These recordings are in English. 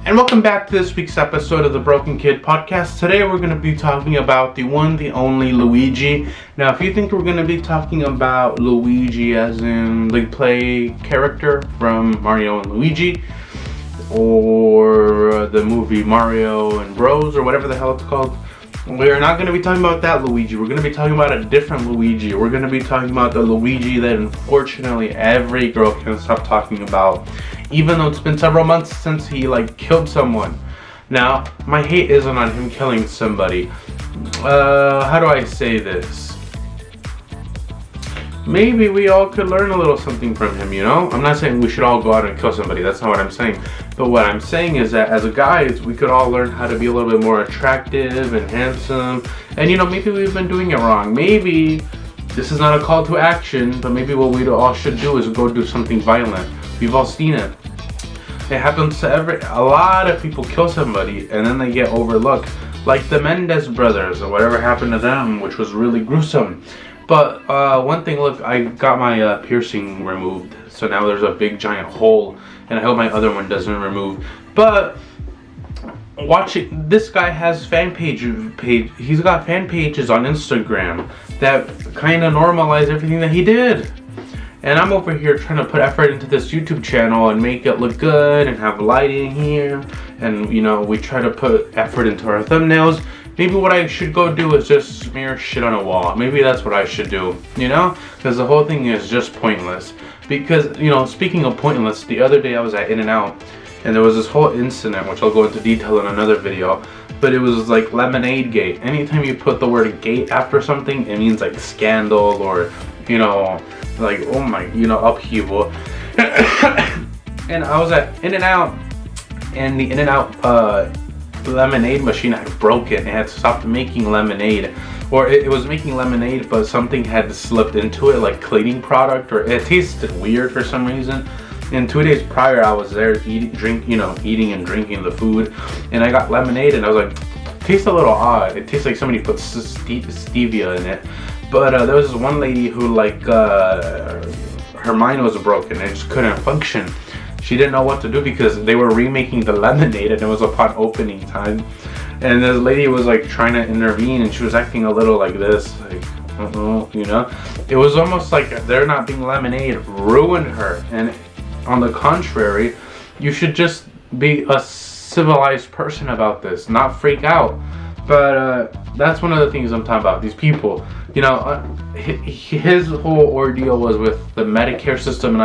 And welcome back to this week's episode of the Broken Kid Podcast. Today we're going to be talking about the one, the only Luigi. Now, if you think we're going to be talking about Luigi as in the play character from Mario and Luigi, or the movie Mario and Bros, or whatever the hell it's called, we're not going to be talking about that Luigi. We're going to be talking about a different Luigi. We're going to be talking about the Luigi that unfortunately every girl can't stop talking about, even though it's been several months since he killed someone. Now, my hate isn't on him killing somebody. How do I say this? Maybe we all could learn a little something from him, you know? I'm not saying we should all go out and kill somebody. That's not what I'm saying. But what I'm saying is that as a guys, we could all learn how to be a little bit more attractive and handsome. And maybe we've been doing it wrong. Maybe this is not a call to action, but maybe what we all should do is go do something violent. We've all seen it. It happens to a lot of people kill somebody and then they get overlooked. Like the Mendez brothers or whatever happened to them, which was really gruesome. But one thing, look, I got my piercing removed, so now there's a big giant hole, and I hope my other one doesn't remove. But watching, this guy has he's got fan pages on Instagram that kind of normalize everything that he did. And I'm over here trying to put effort into this YouTube channel and make it look good and have lighting here, and we try to put effort into our thumbnails. Maybe what I should go do is just smear shit on a wall. Maybe that's what I should do, because the whole thing is just pointless. Because, speaking of pointless, the other day I was at In-N-Out and there was this whole incident, which I'll go into detail in another video, but it was like Lemonade Gate. Anytime you put the word gate after something, it means like scandal or, oh my, upheaval. And I was at In-N-Out, and the In-N-Out lemonade machine had broken. It had stopped making lemonade, or it was making lemonade, but something had slipped into it, like cleaning product, or it tasted weird for some reason. And 2 days prior, I was there eating and drinking the food, and I got lemonade, and I was like, it tastes a little odd. It tastes like somebody put stevia in it. But there was this one lady who her mind was broken and just couldn't function. She didn't know what to do because they were remaking the lemonade and it was upon opening time. And this lady was trying to intervene, and she was acting a little like this, It was almost like there not being lemonade ruined her. And on the contrary, you should just be a civilized person about this, not freak out. But that's one of the things I'm talking about. These people, his whole ordeal was with the Medicare system, and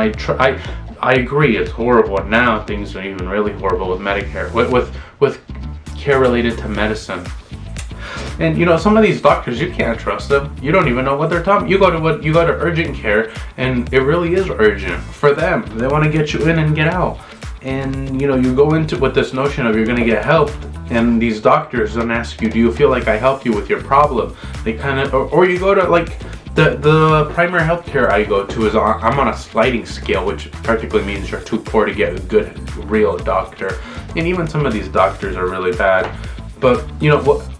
I agree, it's horrible. Now things are even really horrible with Medicare, with care related to medicine. And some of these doctors, you can't trust them. You don't even know what they're talking. You go to urgent care, and it really is urgent for them. They want to get you in and get out. And you go into with this notion of you're gonna get help, and these doctors don't ask you, do you feel like I helped you with your problem? They kind of, or you go to the primary health care I go to is I'm on a sliding scale, which practically means you're too poor to get a good, real doctor. And even some of these doctors are really bad. But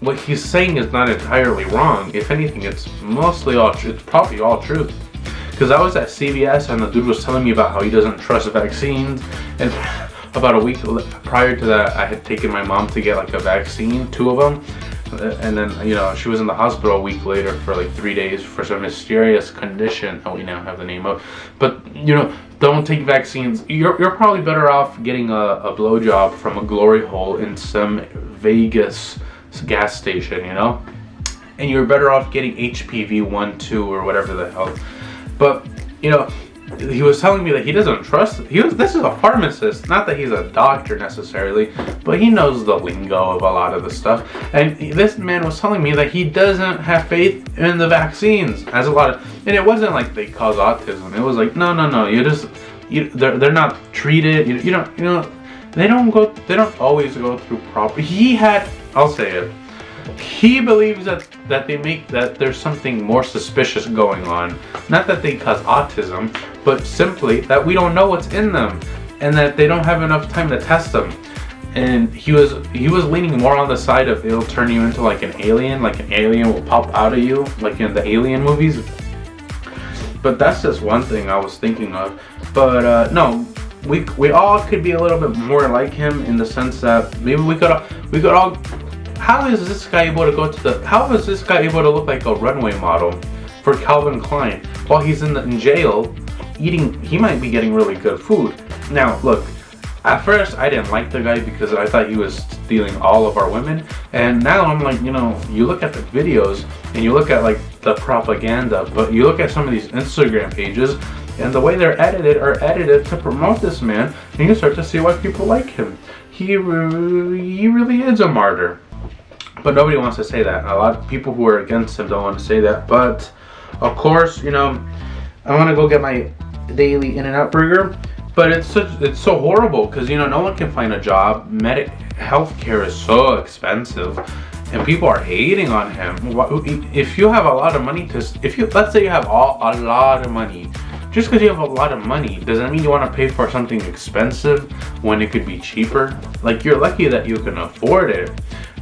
what he's saying is not entirely wrong. If anything, it's probably all truth. Because I was at CVS and the dude was telling me about how he doesn't trust vaccines. And about a week prior to that, I had taken my mom to get a vaccine, 2 of them. And then, she was in the hospital a week later for 3 days for some mysterious condition that we now have the name of. But, don't take vaccines. You're probably better off getting a blowjob from a glory hole in some Vegas gas station, And you're better off getting HPV 1, 2, or whatever the hell. But, he was telling me that he doesn't trust. This is a pharmacist, not that he's a doctor necessarily, but he knows the lingo of a lot of the stuff. And this man was telling me that he doesn't have faith in the vaccines. And it wasn't like they cause autism. It was like, no. They're not treated. They don't always go through proper. I'll say it. He believes that there's something more suspicious going on. Not that they cause autism, but simply that we don't know what's in them, and that they don't have enough time to test them. And he was leaning more on the side of it'll turn you into an alien will pop out of you, like in the Alien movies. But that's just one thing I was thinking of. But no, we all could be a little bit more like him in the sense that maybe we could all. How is this guy able to go to the? How is this guy able to look like a runway model for Calvin Klein while he's in jail eating? He might be getting really good food. Now look, at first I didn't like the guy because I thought he was stealing all of our women, and now I'm like, you know, you look at the videos and you look at like the propaganda, but you look at some of these Instagram pages and the way they're edited to promote this man, and you start to see why people like him. He really is a martyr. But nobody wants to say that. A lot of people who are against him don't want to say that. But of course, you know, I want to go get my daily In-N-Out burger. But it's so horrible because, you know, no one can find a job. Healthcare is so expensive, and people are hating on him. If you have a lot of money let's say you have a lot of money, just because you have a lot of money doesn't mean you want to pay for something expensive when it could be cheaper. Like, you're lucky that you can afford it.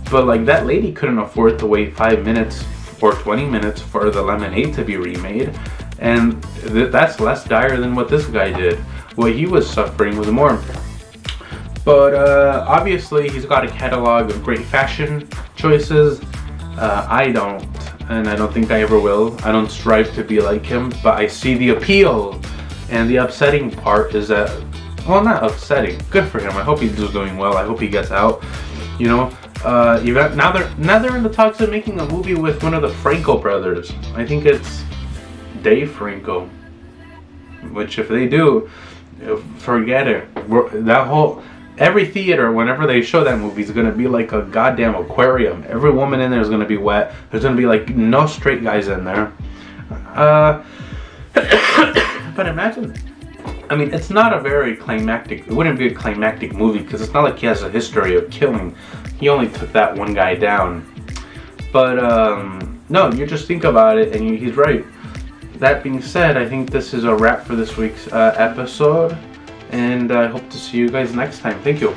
But like, that lady couldn't afford to wait 5 minutes or 20 minutes for the lemonade to be remade, and that's less dire than what this guy did. What he was suffering was more. But obviously he's got a catalog of great fashion choices. I don't, and I don't think I ever will. I don't strive to be like him, but I see the appeal. And the upsetting part is that, well, not upsetting, good for him. I hope he's doing well. I hope he gets out, you know. Now they're in the talks of making a movie with one of the Franco brothers. I think it's Dave Franco. Which, if they do, forget it. Every theater, whenever they show that movie, is gonna be like a goddamn aquarium. Every woman in there is gonna be wet. There's gonna be like no straight guys in there. But imagine. I mean, it's not a very climactic. It wouldn't be a climactic movie because it's not like he has a history of killing. He only took that one guy down. But no, you just think about it, and he's right. That being said, I think this is a wrap for this week's episode, and I hope to see you guys next time. Thank you.